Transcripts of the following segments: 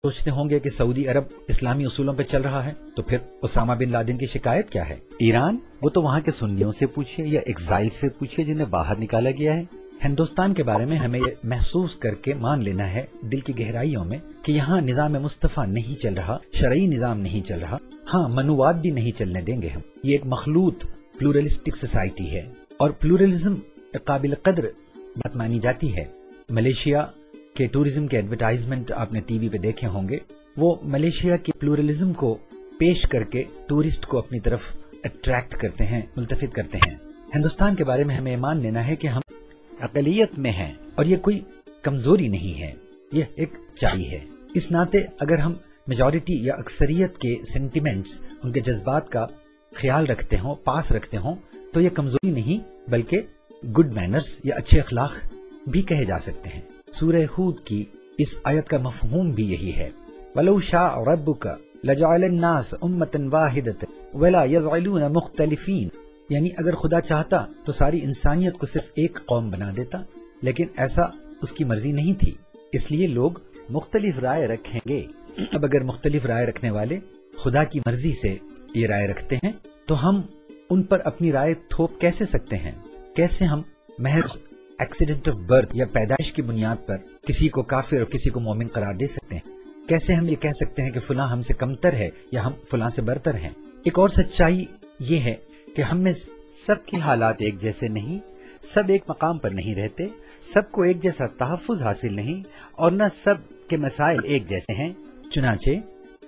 سوچتے ہوں گے کہ سعودی عرب اسلامی اصولوں پہ چل رہا ہے، تو پھر اسامہ بن لادن کی شکایت کیا ہے؟ ایران، وہ تو وہاں کے سنیوں سے پوچھئے یا ایگزائل سے پوچھئے جنہیں باہر نکالا گیا ہے۔ ہندوستان کے بارے میں ہمیں یہ محسوس کر کے مان لینا ہے دل کی گہرائیوں میں کہ یہاں نظام مصطفیٰ نہیں چل رہا، شرعی نظام نہیں چل رہا، ہاں منووات بھی نہیں چلنے دیں گے ہم۔ یہ ایک مخلوط پلورلسٹک سوسائٹی ہے اور پلورلزم قابل قدر بات مانی جاتی ہے۔ ملیشیا کے ٹورزم کے ایڈورٹائزمنٹ آپ نے ٹی وی پہ دیکھے ہوں گے، وہ ملیشیا کی پلورلزم کو پیش کر کے ٹورسٹ کو اپنی طرف اٹریکٹ کرتے ہیں، ملتفت کرتے ہیں۔ ہندوستان کے بارے میں ہمیں مان لینا ہے کہ ہم اقلیت میں ہیں اور یہ کوئی کمزوری نہیں ہے، یہ ایک چائی ہے۔ اس ناطے اگر ہم میجورٹی یا اکثریت کے سینٹیمنٹس، ان کے جذبات کا خیال رکھتے ہوں، پاس رکھتے ہوں، تو یہ کمزوری نہیں بلکہ گڈ مینرز یا اچھے اخلاق بھی کہے جا سکتے ہیں۔ سورہ ہود کی اس آیت کا مفہوم بھی یہی ہے، وَلَوْ شَاءَ رَبُّكَ لَجَعَلَ النَّاسَ أُمَّةً وَاحِدَةً وَلَا يَجْعَلُونَ مُخْتَلِفِينَ، یعنی اگر خدا چاہتا تو ساری انسانیت کو صرف ایک قوم بنا دیتا، لیکن ایسا اس کی مرضی نہیں تھی، اس لیے لوگ مختلف رائے رکھیں گے۔ اب اگر مختلف رائے رکھنے والے خدا کی مرضی سے یہ رائے رکھتے ہیں تو ہم ان پر اپنی رائے تھوپ کیسے سکتے ہیں؟ کیسے ہم محض ایکسیڈنٹ آف برتھ یا پیدائش کی بنیاد پر کسی کو کافر اور کسی کو مومن قرار دے سکتے ہیں؟ کیسے ہم یہ کہہ سکتے ہیں کہ فلاں ہم سے کمتر ہے یا ہم فلاں سے برتر ہیں؟ ایک اور سچائی یہ ہے کہ ہم میں سب کے حالات ایک جیسے نہیں، سب ایک مقام پر نہیں رہتے، سب کو ایک جیسا تحفظ حاصل نہیں، اور نہ سب کے مسائل ایک جیسے ہیں۔ چنانچہ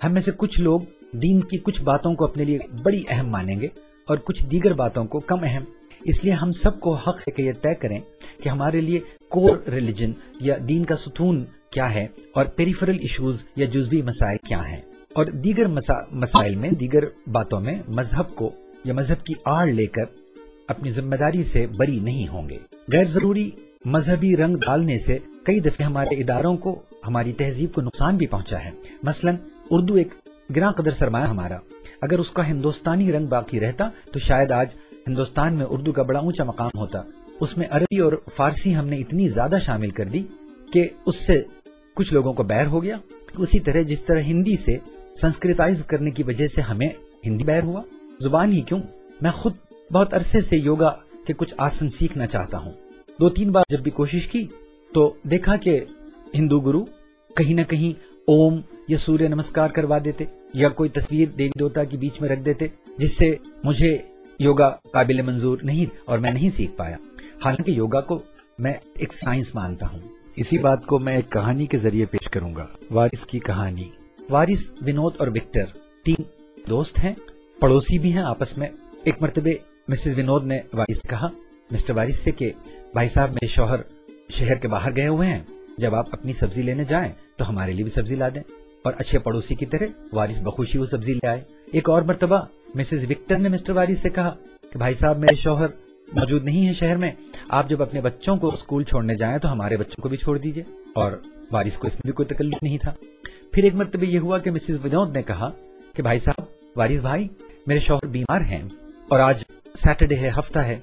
ہم میں سے کچھ لوگ دین کی کچھ باتوں کو اپنے لیے بڑی اہم مانیں گے اور کچھ دیگر باتوں کو کم اہم۔ اس لیے ہم سب کو حق ہے کہ یہ طے کریں کہ ہمارے لیے کور ریلیجن یا دین کا ستون کیا ہے اور پیریفرل ایشوز یا جزوی مسائل کیا ہیں، اور دیگر مسائل میں، دیگر باتوں میں مذہب کو یا مذہب کی آڑ لے کر اپنی ذمہ داری سے بری نہیں ہوں گے۔ غیر ضروری مذہبی رنگ ڈالنے سے کئی دفعے ہمارے اداروں کو، ہماری تہذیب کو نقصان بھی پہنچا ہے۔ مثلا اردو ایک گراں قدر سرمایہ ہمارا، اگر اس کا ہندوستانی رنگ باقی رہتا تو شاید آج ہندوستان میں اردو کا بڑا اونچا مقام ہوتا۔ اس میں عربی اور فارسی ہم نے اتنی زیادہ شامل کر دی کہ اس سے کچھ لوگوں کو بیر ہو گیا، اسی طرح جس طرح ہندی سے سنسکرتائز کرنے کی وجہ سے ہمیں ہندی بیر ہوا۔ زبان ہی کیوں، میں خود بہت عرصے سے یوگا کے کچھ آسن سیکھنا چاہتا ہوں۔ 2-3 بار جب بھی کوشش کی تو دیکھا کہ ہندو گرو کہیں نہ کہیں اوم یا سوریہ نمسکار کروا دیتے یا کوئی تصویر دیوی دیوتا کی بیچ میں رکھ دیتے، جس سے مجھے یوگا قابل منظور نہیں اور میں نہیں سیکھ پایا، حالانکہ یوگا کو میں ایک سائنس مانتا ہوں۔ اسی بات کو میں ایک کہانی کے ذریعے پیش کروں گا، وارث کی کہانی۔ وارث، ونود اور وکٹر 3 دوست ہیں، پڑوسی بھی ہیں آپس میں۔ ایک مرتبہ مسز ونود نے وارث سے کہا، مسٹر وارث سے، کہ بھائی صاحب میرے شوہر شہر کے باہر گئے ہوئے ہیں، جب آپ اپنی سبزی لینے جائیں تو ہمارے لیے بھی سبزی لا دیں۔ اور اچھے پڑوسی کی طرح وارث بخوشی وہ سبزی لے آئے۔ ایک اور مرتبہ مسز وکٹر نے مسٹر وارث سے کہا کہ بھائی صاحب میرے شوہر موجود نہیں ہے شہر میں، آپ جب اپنے بچوں کو اسکول چھوڑنے جائیں تو ہمارے بچوں کو بھی چھوڑ دیجئے، اور وارث کو اس میں بھی کوئی تکلف نہیں تھا۔ پھر ایک مرتبہ یہ ہوا کہ مسز ونود نے کہا کہ بھائی صاحب، وارث بھائی، میرے شوہر بیمار ہیں اور آج سیٹرڈے ہے، ہفتہ ہے،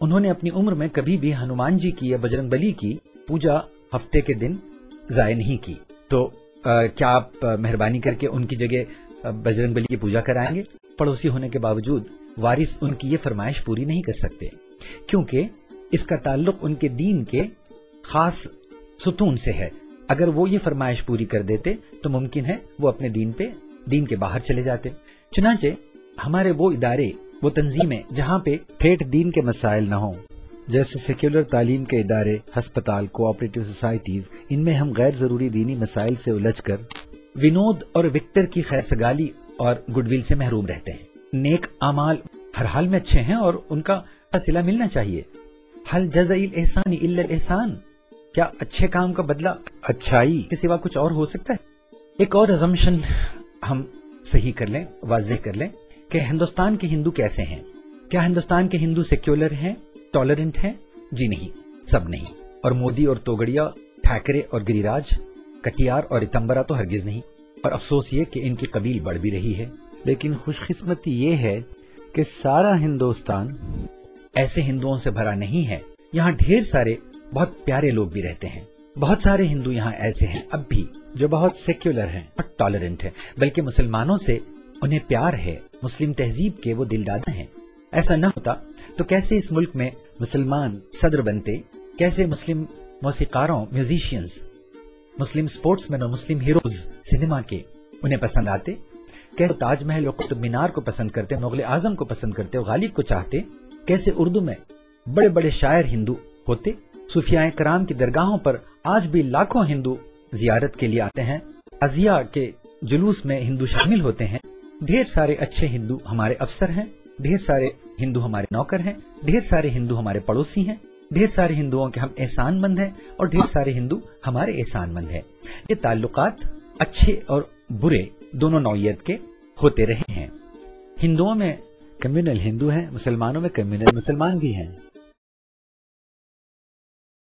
انہوں نے اپنی عمر میں کبھی بھی ہنومان جی کی یا بجرنگ بلی کی پوجا ہفتے کے دن ضائع نہیں کی، تو کیا آپ مہربانی کر کے ان کی جگہ بجرنگ بلی کی پوجا کرائیں گے؟ پڑوسی ہونے کے باوجود وارث ان کی یہ فرمائش پوری نہیں کر سکتے، کیونکہ اس کا تعلق ان کے دین کے خاص ستون سے ہے۔ اگر وہ یہ فرمائش پوری کر دیتے تو ممکن ہے وہ اپنے دین کے باہر چلے جاتے۔ چنانچہ ہمارے وہ ادارے، وہ تنظیمیں جہاں پہ ٹھیٹھ دین کے مسائل نہ ہوں، جیسے سیکولر تعلیم کے ادارے، ہسپتال، کوآپریٹو سوسائٹیز، ان میں ہم غیر ضروری دینی مسائل سے الجھ کر ونود اور وکٹر کی خیر سگالی اور گڈ ول سے محروم رہتے ہیں۔ نیک اعمال ہر حال میں اچھے ہیں اور ان کا صلہ ملنا چاہیے۔ حل جزاء الاحسان الا الاحسان، کیا اچھے کام کا بدلہ اچھائی کے سوا کچھ اور ہو سکتا ہے؟ ایک اور ازمپشن ہم صحیح کر لیں، واضح کر لیں کہ ہندوستان کے ہندو کیسے ہیں۔ کیا ہندوستان کے ہندو سیکولر ہیں، ٹالرنٹ ہیں؟ جی نہیں، سب نہیں۔ اور مودی اور توگڑیا، ٹھاکرے اور گری راج، کٹیار اور اتمبرا تو ہرگز نہیں۔ اور افسوس یہ کہ ان کی قبیل بڑھ بھی رہی ہے۔ لیکن خوش قسمتی یہ ہے کہ سارا ہندوستان ایسے ہندوؤں سے بھرا نہیں ہے، یہاں ڈھیر سارے بہت پیارے لوگ بھی رہتے ہیں۔ بہت سارے ہندو یہاں ایسے ہیں اب بھی جو بہت سیکولر ہیں اور ٹالرنٹ ہیں، بلکہ مسلمانوں سے انہیں پیار ہے، مسلم تہذیب کے وہ دلدادہ ہیں۔ ایسا نہ ہوتا تو کیسے اس ملک میں مسلمان صدر بنتے، کیسے مسلم موسیقاروں، میوزیشینز، مسلم سپورٹس مین اور مسلم ہیروز سنیما کے انہیں پسند آتے، کیسے تاج محل اور قطب مینار کو پسند کرتے، مغل اعظم کو پسند کرتے اور غالب کو چاہتے، کیسے اردو میں بڑے بڑے شاعر ہندو ہوتے، صوفیاء کرام کی درگاہوں پر آج بھی لاکھوں ہندو زیارت کے لیے آتے ہیں، عزیہ کے جلوس میں ہندو شامل ہوتے ہیں، ڈھیر سارے اچھے ہندو ہمارے افسر ہیں، ڈھیر سارے ہندو ہمارے نوکر ہیں، ڈھیر سارے ہندو ہمارے پڑوسی ہیں، ڈھیر سارے ہندوؤں کے ہم احسان مند ہیں اور ڈھیر سارے ہندو ہمارے احسان مند ہیں۔ یہ تعلقات اچھے اور برے دونوں نوعیت کے ہوتے رہے ہیں۔ ہندوؤں میں کمیونل ہندو ہیں، مسلمانوں میں کمیونل مسلمان بھی ہیں۔